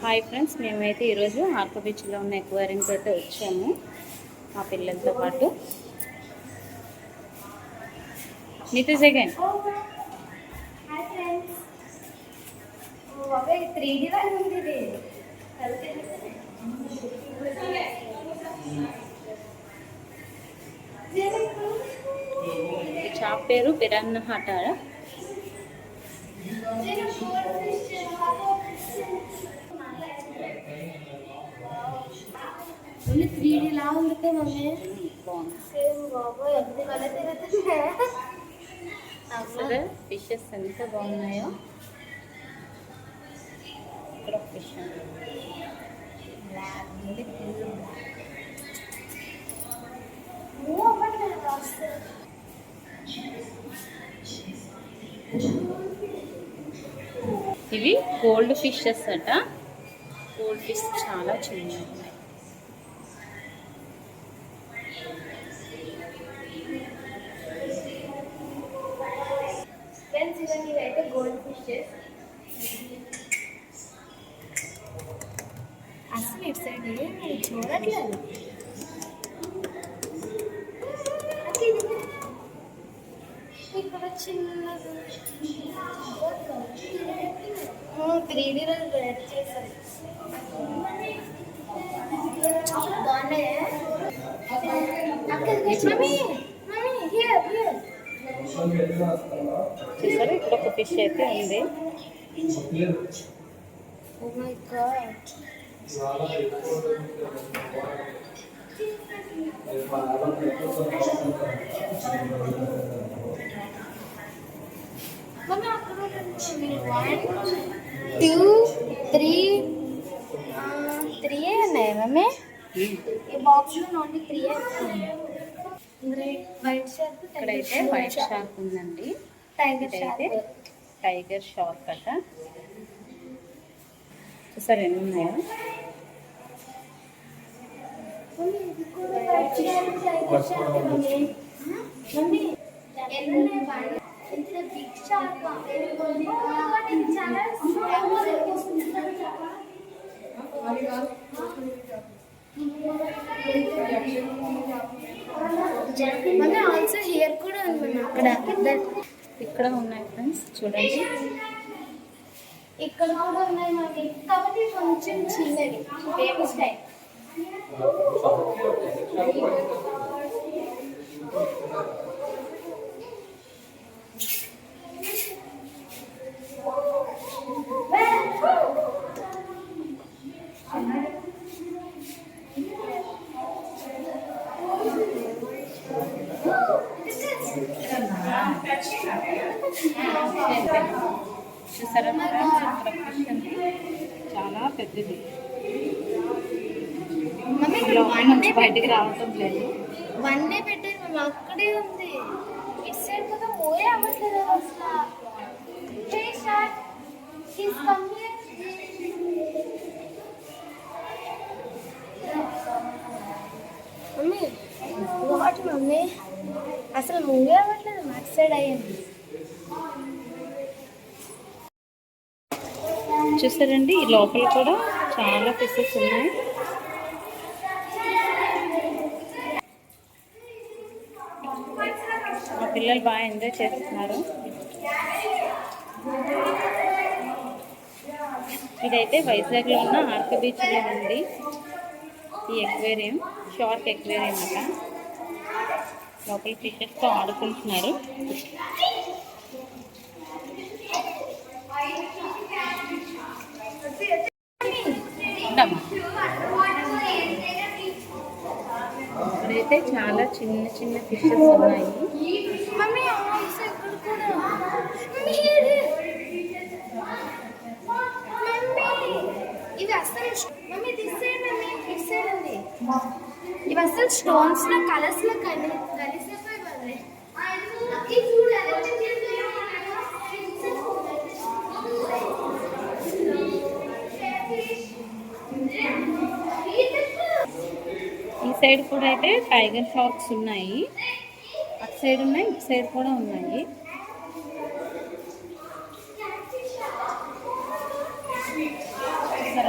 Hi friends, మేమైతే ఈరోజు ఆర్క బీచ్లో ఉన్న ఎక్వేరియంకి అయితే వచ్చాము మా పిల్లలతో పాటు. నీతో సెకండ్ ఈ షాప్ పేరు పిరాన్నా హటారా. ఓన్లీ 3D లా ఉంది మమ్మీ. బాగుంది. సేమ్ బాబోయ్ ఎంత కలర్ తిరుగుతుందే. అసలు ఫిషెస్ ఎంత బాగున్నాయో. ఇక్కడ ఫిష్ ఇవి గోల్డ్ ఫిషెస్ అట. గోల్డ్ ఫిష్ చాలా చిన్నవి ఉన్నాయి. ఇవైతే గోల్డ్ ఫిషెస్. అసలు ఇటు సైడ్ చూడట్లేదు. ఇక్కడ చిన్నది 3Dలో రెడ్ చేశారు. బాగున్నాయా? చూసారు, ఇక్కడ ఒక ఫిష్ అయితే ఉంది. Oh my God. Mama, 1, 2, 3 ఉన్నాయి మమ్మీ. ఈ బాక్స్ లో ఓన్లీ 3 ఉన్నాయి. వైట్ షార్క్, ఇక్కడైతే వైట్ షార్క్ ఉందండి. టైగర్ అయితే టైగర్ షార్క్ అట. చూసారు ఎన్ని ఉన్నాయో. ఆల్సో హియర్ కూడా ఉంది అక్కడ. ఇక్కడ ఉన్నాయి ఫ్రెండ్స్, చూడండి. ఇక్కడ కూడా ఉన్నాయి మనకి, కాబట్టి కొంచెం చిన్నది బేబీ స్టైల్. చూసారా ఫ్రెండ్స్, ఇక్కడ ఫిష్ ఉంది చాలా పెద్దది. నుంచి బయటికి రావటం లేదు. వన్నే పెట్టారు మేము, అక్కడే ఉంది. ఇటు సైడ్ కూడా పోయే అవ్వట్లేదు అసలు. మమ్మీ వాట్ మమ్మీ, అసలు మూవే అవ్వట్లేదు. అటు సైడ్ అయ్యింది. చూసారండి, ఈ లోపల కూడా చాలా ఫిషెస్ ఉన్నాయి. మా పిల్లలు బాగా ఎంజాయ్ చేస్తున్నారు. ఇదైతే వైజాగ్లో ఉన్న ఆర్క బీచ్లో ఉంది ఈ ఎక్వేరియం. షార్క్ ఎక్వేరియం అట. లోపల ఫిషెస్తో ఆడుకుంటున్నారు. ఇక్కడైతే చాలా చిన్న చిన్న ఫిషెస్ ఉన్నాయి. మమ్మీ ఆల్సో ఇక్కడ కూడా. మమ్మీ ఇవి అసలు mummy this side mummy, it side ఉంది. ఇవి అసలు స్టోన్స్ లో కలర్స్ లో కలిసిపోయి పడతాయి. ఈ సైడ్ కూడా అయితే టైగర్ షార్క్స్ ఉన్నాయి. అటు సైడ్ ఉన్నాయి, ఇటు సైడ్ కూడా ఉన్నాయి.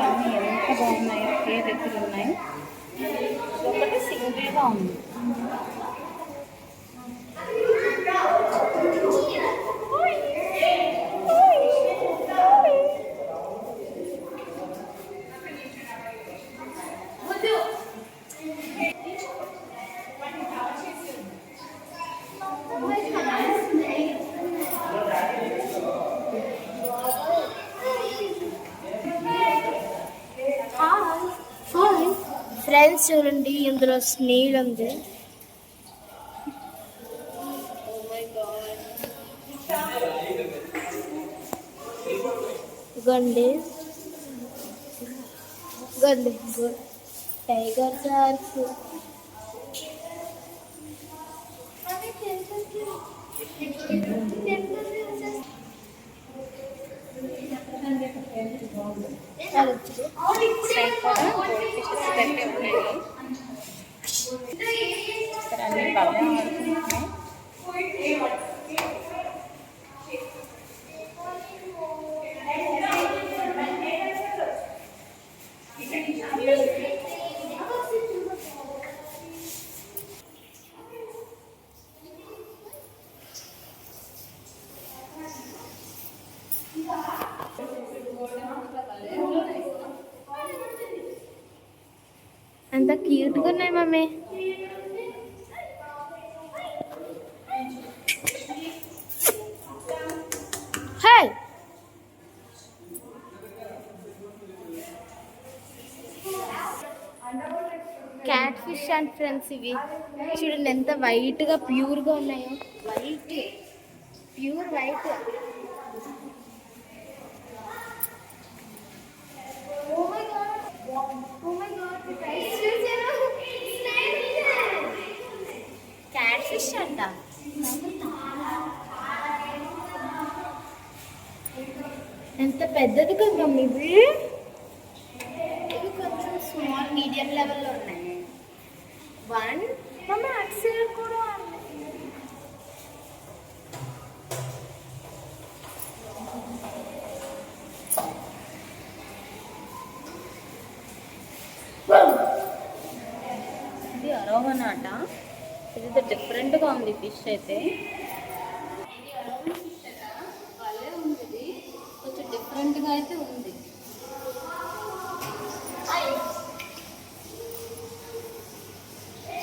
అన్నీ బాగున్నాయి, ఒకే దగ్గర ఉన్నాయి. ఒకటి సింగిల్గా ఉంది. ఫ్రెండ్స్ చూడండి, ఇందులో స్నేల్ ఉంది. గండి గండి టైగర్ షార్క్స్. సైడ్ కూడా గోల్డ్ ఫిషెస్ అయితే ఉన్నాయి. ఇక్కడ అన్ని బాగా ఆడుకుంటున్నాయి. అంత క్యూట్గా ఉన్నాయి mummy. Hi cat fish and friends, ఇవి చూడండి ఎంత వైట్గా ప్యూర్గా ఉన్నాయో. White, pure white. Cat fish అంట. ఎంత పెద్దది కదా మమ్మీ ఇవి. ఇవి కొంచెం స్మాల్ మీడియం లెవెల్లో ఉన్నాయి. వన్ మమ్మీ అటు సైడ్ కూడా ఇది అరోవనాట. ఇది డిఫరెంట్గా ఉంది ఫిష్ అయితే. భలే ఉంది, ఇది కొంచెం డిఫరెంట్గా అయితే ఉంది.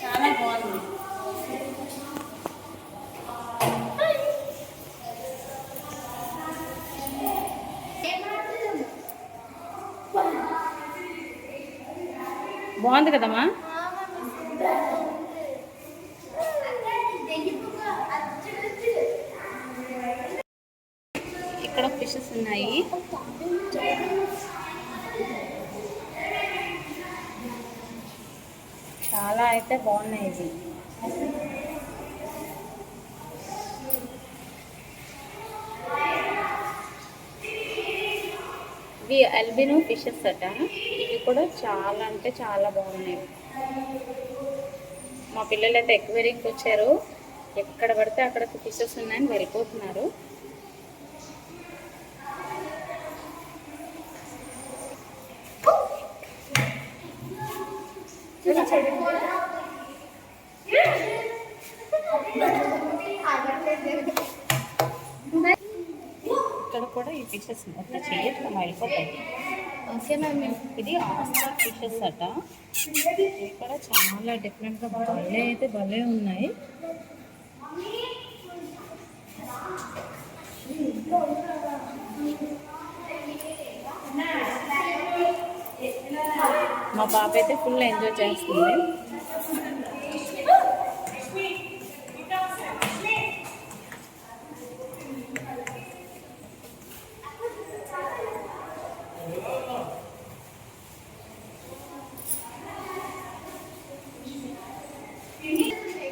చాలా బాగుంది. బాగుంది కదమ్మా. ఇక్కడ ఫిషెస్ ఉన్నాయి. చాలా అయితే బాగున్నాయి ఇవి. ఇవి అల్బినో ఫిషెస్ అట. ఇవి కూడా చాలా అంటే చాలా బాగున్నాయి. మా పిల్లలు అయితే ఎక్వేరియంకి వచ్చారు. ఎక్కడ పడితే అక్కడ ఫిషెస్ ఉన్నాయని వెళ్ళిపోతున్నారు. ఇక్కడ కూడా ఈ ఫిషెస్ మొత్తం చేయట్లా వెళ్ళిపోతాయి. Okay mummy. ఇది ఆస్కార్ ఫిషెస్ అట. ఇక్కడ చాలా డిఫరెంట్గా భలే అయితే భలే ఉన్నాయి. మా పాప అయితే ఫుల్ ఎంజాయ్ చేస్తుంది.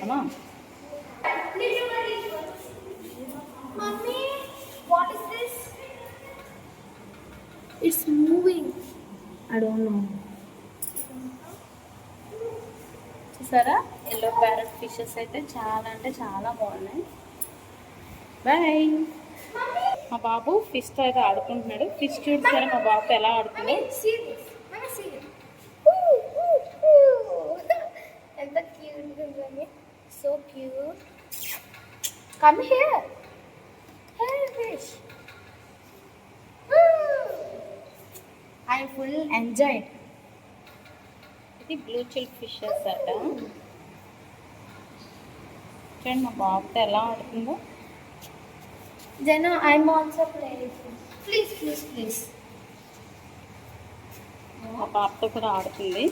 అమ్మా Mommy, what is this? It's moving. I don't know. చూసారా, ఎల్లో ప్యారెట్ ఫిషెస్ అయితే చాలా అంటే చాలా బాగున్నాయి. బాయ్. మా బాబు ఫిష్తో అయితే ఆడుకుంటున్నాడు. ఫిష్ చూసారా మా బాబు ఎలా ఆడుతున్నాడు. See this. Mommy, see it. ఎంత క్యూట్ ఉంది. So cute. Come here. Hey fish. I full enjoyed. ఇది బ్లూ చిల్ ఫిషెస్ అట. చూడండి మా బాబుతో ఎలా ఆడుతుందో. Jana, I'm also playing. Please, please, please. మా పాపతో కూడా ఆడుతుంది.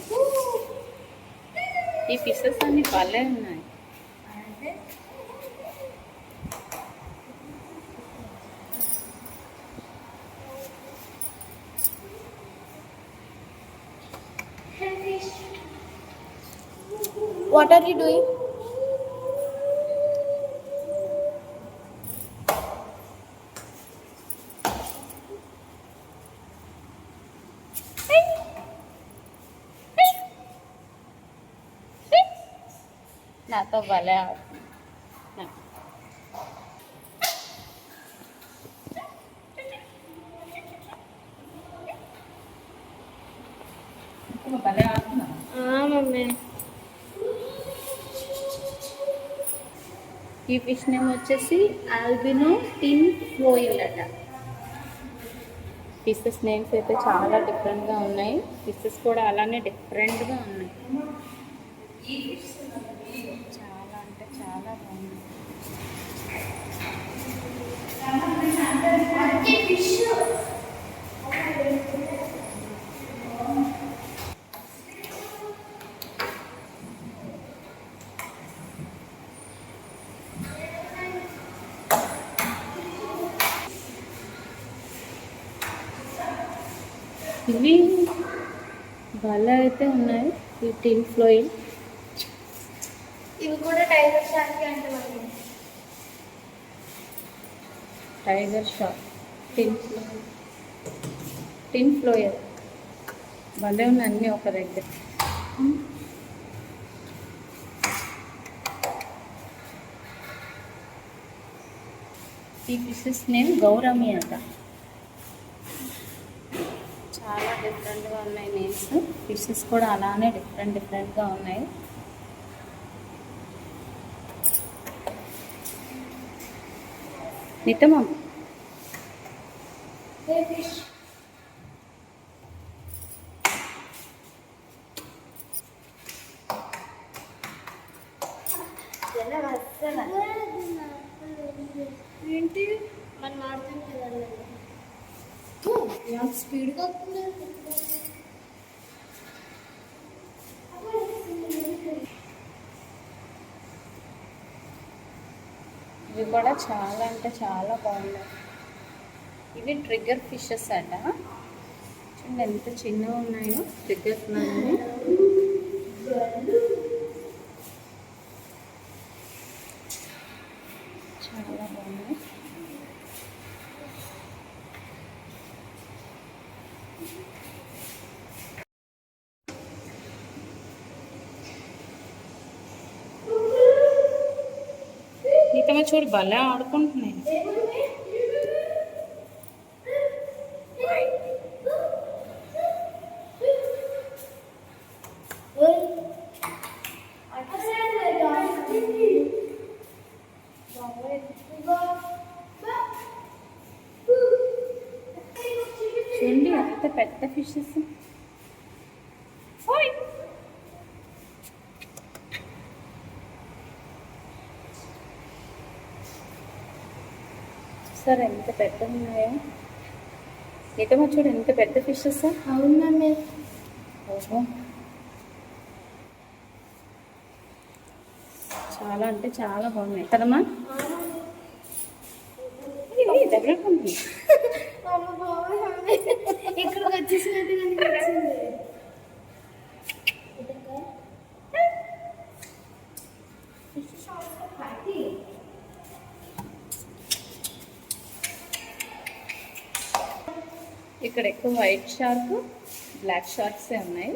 ఈ ఫిషెస్ అన్ని భలే ఉన్నాయి. What are you doing? నాతో భలే ఆడుతుంది. భలే ఆడుతున్నా. మమ్మీ. ఈ ఫిష్ నేమ్ వచ్చేసి ఆల్బినో టిన్ ఫ్లోయిల్ అట. ఫిషెస్ నేమ్స్ అయితే చాలా డిఫరెంట్గా ఉన్నాయి. ఫిషెస్ కూడా అలానే డిఫరెంట్గా ఉన్నాయి. చాలా అంటే చాలా బాగున్నాయి. ఇవి భలే అయితే ఉన్నాయి. ఈ టిన్ ఫ్లోయిల్. ఇవి కూడా టైగర్ షార్క్ అంటే మమ్మీ. టైగర్ షార్క్, టిన్ ఫ్లోయర్ భలే ఉన్నాయి అన్నీ ఒక దగ్గర. ఈ ఫిషెస్ నేమ్ గౌరమి అంట. చాలా డిఫరెంట్గా ఉన్నాయి నేమ్స్. ఫిషెస్ కూడా అలానే డిఫరెంట్గా ఉన్నాయి. నితమా ఏంటి మనం ఆడుతాం కదా స్పీడ్గా ఇవి కూడా చాలా అంటే చాలా బాగున్నాయి. ఇవి ట్రిగ్గర్ ఫిషెస్ అట. చూడండి ఎంత చిన్నగా ఉన్నాయో ట్రిగ్గర్స్ అన్నీ. చాలా బాగున్నాయి. నీతమ్మ చూడు భలే ఆడుకుంటున్నాయి. చూడండి ఎంత పెద్ద ఫిషెస్. సార్ ఎంత పెద్దగా ఉన్నాయో. నీతమ్మ చూడు ఎంత పెద్ద ఫిషెస్. అవును మమ్మీ. ఓహో చాలా అంటే చాలా బాగున్నాయి కదమ్మా. దగ్గరకు ఉంది. ఇక్కడికి వచ్చేసినట్టు కనిపించింది. ఇక్కడ ఎక్కువ వైట్ షార్క్, బ్లాక్ షార్క్సే ఉన్నాయి.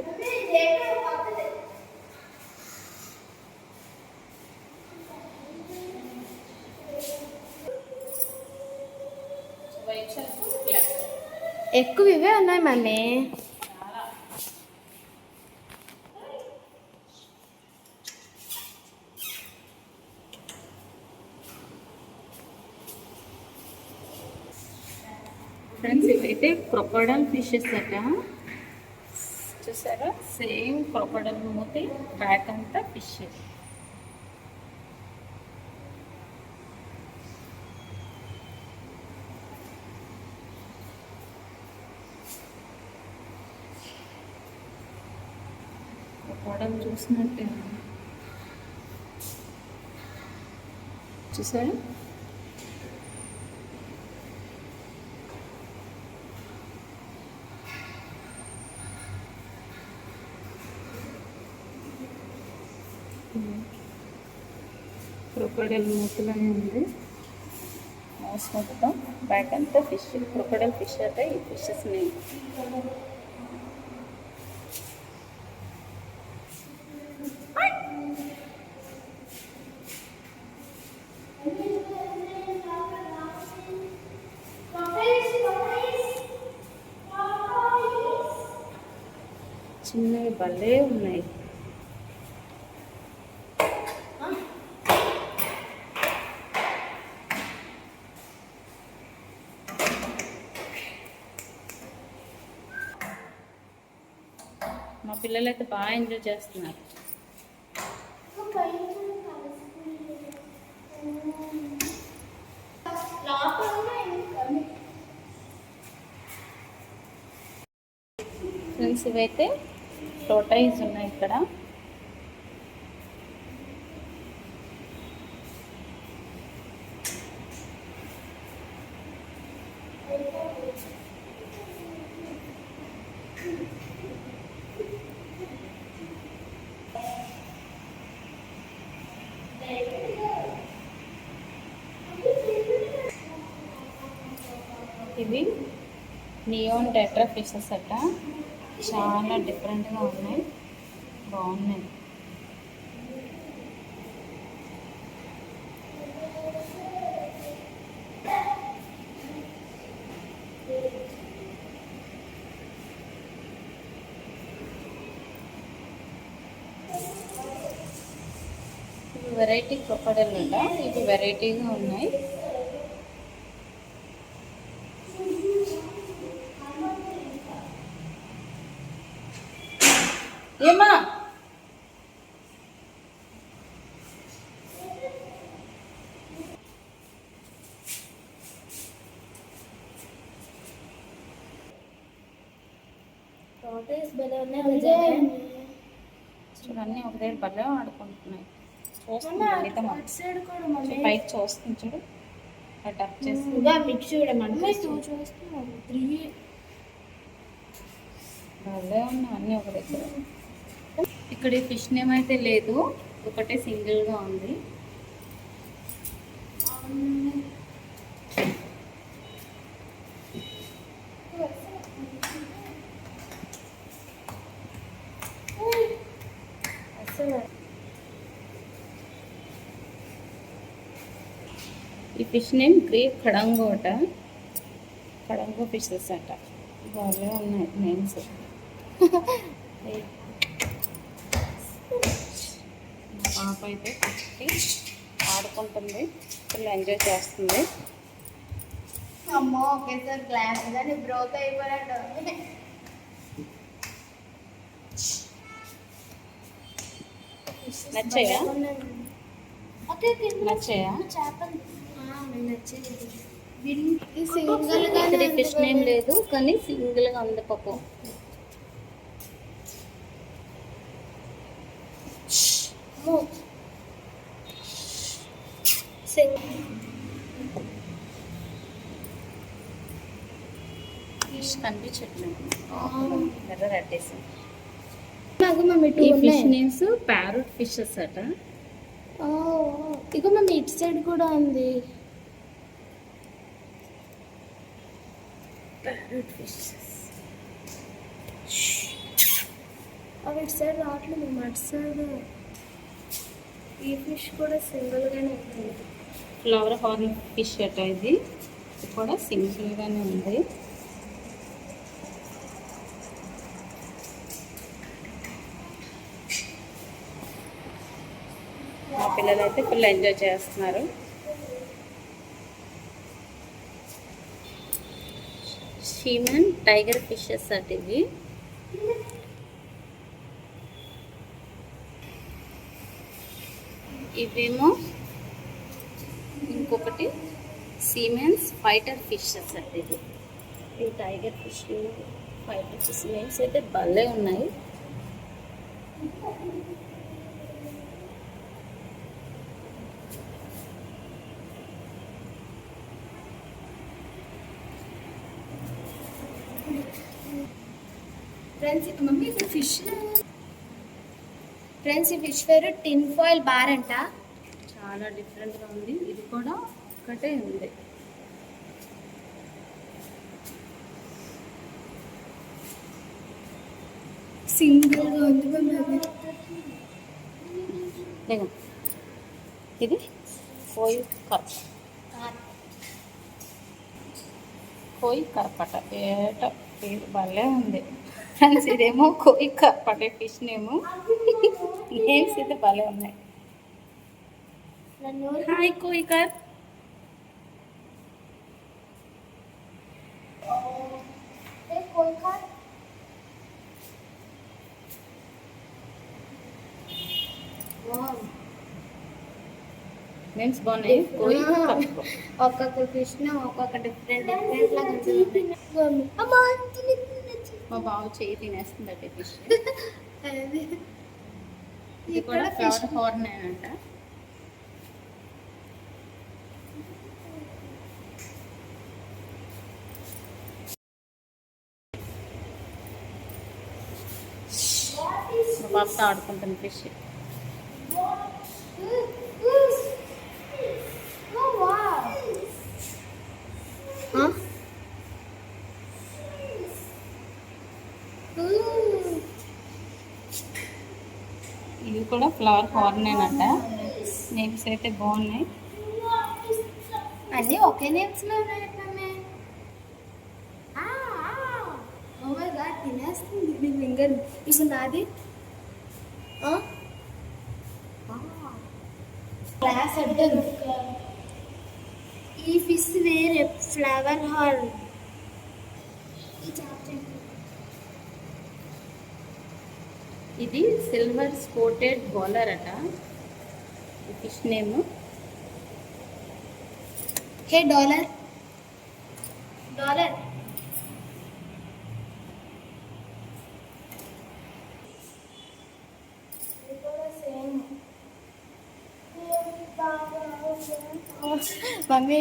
ఎక్కువ ఇవే ఉన్నాయి మమ్మీ. చాలా ఫ్రెండ్స్ ఇవైతే క్రొకోడైల్ ఫిషెస్ అట. చూసారా, సేమ్ క్రొకోడైల్ మూతి, బ్యాక్ అంతా ఫిష్. క్రొకోడైల్ చూసినట్టే చూసారా. క్రొకోడైల్ మూతులనే ఉంది, మౌస్ మొత్తం, బ్యాక్ అంతా ఫిష్. క్రొకోడైల్ ఫిష్ అయితే ఈ ఫిషెస్ నేమ్. చిన్నవి భలే ఉన్నాయి. మా పిల్లలు అయితే బాగా ఎంజాయ్ చేస్తున్నారు. ఫ్రెండ్స్ ఇవైతే టోటైస్ ఉన్నాయి ఇక్కడ. ఇవి నియోన్ టెట్రా ఫిషెస్ అట. చాలా డిఫరెంట్గా ఉన్నాయి, బాగున్నాయి. ఇవి వెరైటీ క్రొకోడైల్ అట. ఇవి వెరైటీగా ఉన్నాయి. ఏమా చూడండి, ఒక దగ్గర భలే ఆడుకుంటున్నాయి. చూస్తుంది పైకి చూస్తుంది చూడు, టచ్ చేసి భలే ఉన్నాయి అన్నీ ఒక దగ్గర. ఇక్కడ ఈ ఫిష్ నేమ్ అయితే లేదు, ఒకటే సింగిల్గా ఉంది. ఈ ఫిష్ నేమ్ గ్రేప్ కడంగో అట. కడంగో ఫిషెస్ అట. బాగా ఉన్నాయి నేమ్స్. పాప అయితే పెట్టి ఆడుకుంటుంది, ఫుల్ ఎంజాయ్ చేస్తుంది. అమ్మో ఒకేసారి గ్లాస్ కానీ బ్రోక్ అయిపోయినట్టు. నచ్చాయా? నచ్చాయా? ఇక్కడ ఫిష్ నేమ్ లేదు కానీ సింగిల్గా ఉంది పాపం. ఫిష్ కనిపించట్లేదు, ఎర్ర రెడ్డేసి. ఈ ఫిష్ నేమ్స్ ప్యారెట్ ఫిషెస్ అట. ఇక మేము ఇటు సైడ్ కూడా ఉంది. ప్యారెట్ ఫిషెస్ అవి ఇటు సైడ్ రావట్లేదు, మేము అటు సైడ్. ఈ ఫిష్ కూడా సింగిల్గానే ఉంది. ఫ్లవర్ హార్న్ ఫిష్ అట. ఇది కూడా సింగిల్గానే ఉంది. మా పిల్లలు అయితే ఫుల్ ఎంజాయ్ చేస్తున్నారు. ఫీమేల్ టైగర్ ఫిషెస్ అట్ ఇవి. ఇవేమో ఇంకొకటి సీమెన్స్ ఫైటర్ ఫిషెస్ అట్ ఇది. ఈ tiger fish fighter fish names అయితే భలే ఉన్నాయి. ఫ్రెండ్స్ మమ్మీ ఇది ఫిష్. ఫ్రెండ్స్ ఈ ఫిష్ పేరు టిన్ ఫాయిల్ బార్ అంట. చాలా డిఫరెంట్గా ఉంది. ఇది కూడా ఒకటే ఉంది. సింగిల్గా ఉంది మమ్మీ. ఇది కోయి కప్, కోయి కర్పట ఏట పేరు భలే ఉంది ఫ్రెండ్స్. ఇదేమో కోయి కర్పట ఫిష్ నేము. నేమ్స్ అయితే భలే ఉన్నాయి. హాయ్ కోయి కర్. నేమ్స్ బాగున్నాయి. కోయి కప్. ఒక్కొక్క ఫిష్ ఒక్కొక్క డిఫరెంట్ లాగా. మా బాబు చేయి తినేస్తుంది అంటే ఫిష్. ఇది కూడా ఫ్లవర్ హార్న్ అంట. మా బాబుతో ఆడుకుంటుంది ఫిష్. ఇవి కూడా ఫ్లవర్ హార్న్ అంట. నేమ్స్ అయితే బాగున్నాయి. అన్నీ ఒకే నేమ్స్ లో ఉన్నాయి. తినేస్తుంది నీ ఫింగర్. ఇప్పుడు నాది క్లాస్ అడ్డం. ఈ ఫిష్ వేరే ఫ్లవర్ హార్న్. ఇది సిల్వర్ స్పోర్టెడ్ బాలర్ అట. ఈ ఫిష్ నేమ్. హే డాలర్ డాలర్. మమ్మీ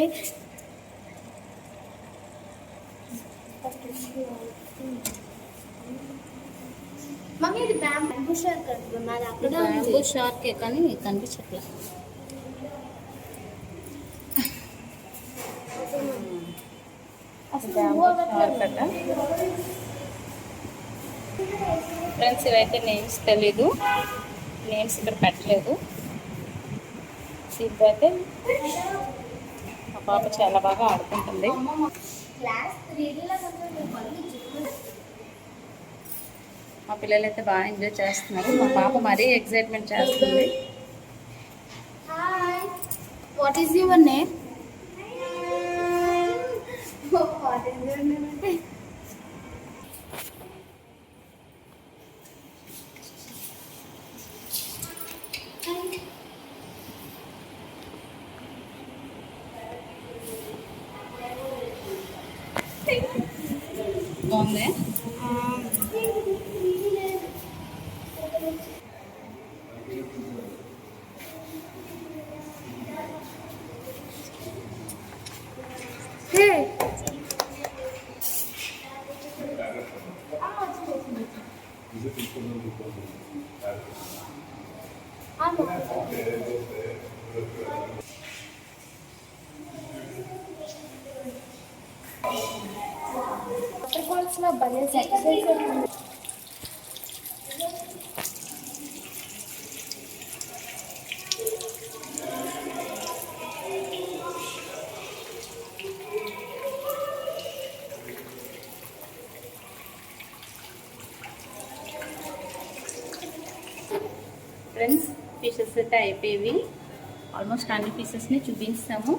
మమ్మీ ఇది బ్యాంబూ షార్క్ అంటున్నది. అక్కడ బ్యాంబూ షార్కే కానీ కనిపించట్లా. బ్యాంబూ షార్క్ అట. ఫ్రెండ్స్ ఇవైతే నేమ్స్ తెలీదు. నేమ్స్ ఇక్కడ పెట్టలేదు. ఇదైతే మా పాప చాలా బాగా ఆడుకుంటుంది. మా పిల్లలు అయితే బాగా ఎంజాయ్ చేస్తున్నారు. మా పాప మరీ ఎక్సైట్మెంట్ చేస్తుంది. What is your name? What is your name అంటే బాగుంది. వాటర్ ఫాల్స్ లో భలే సెట్ చేశారు. ఫ్రెండ్స్ ఫిషెస్ అయితే అయిపోయేవి. ఆల్మోస్ట్ అన్ని పీసెస్ని చూపించాము.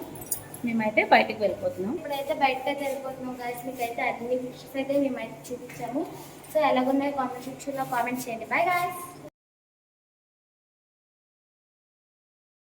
మేమైతే బయటికి వెళ్ళిపోతున్నాం. ఇప్పుడైతే బయటకు అయితే వెళ్ళిపోతున్నాం గైస్. మీకైతే అన్ని ఫిషెస్ అయితే మేమైతే చూపించాము. సో ఎలాగున్నాయో కామెంట్ సెక్షన్లో కామెంట్ చేయండి. Bye guys.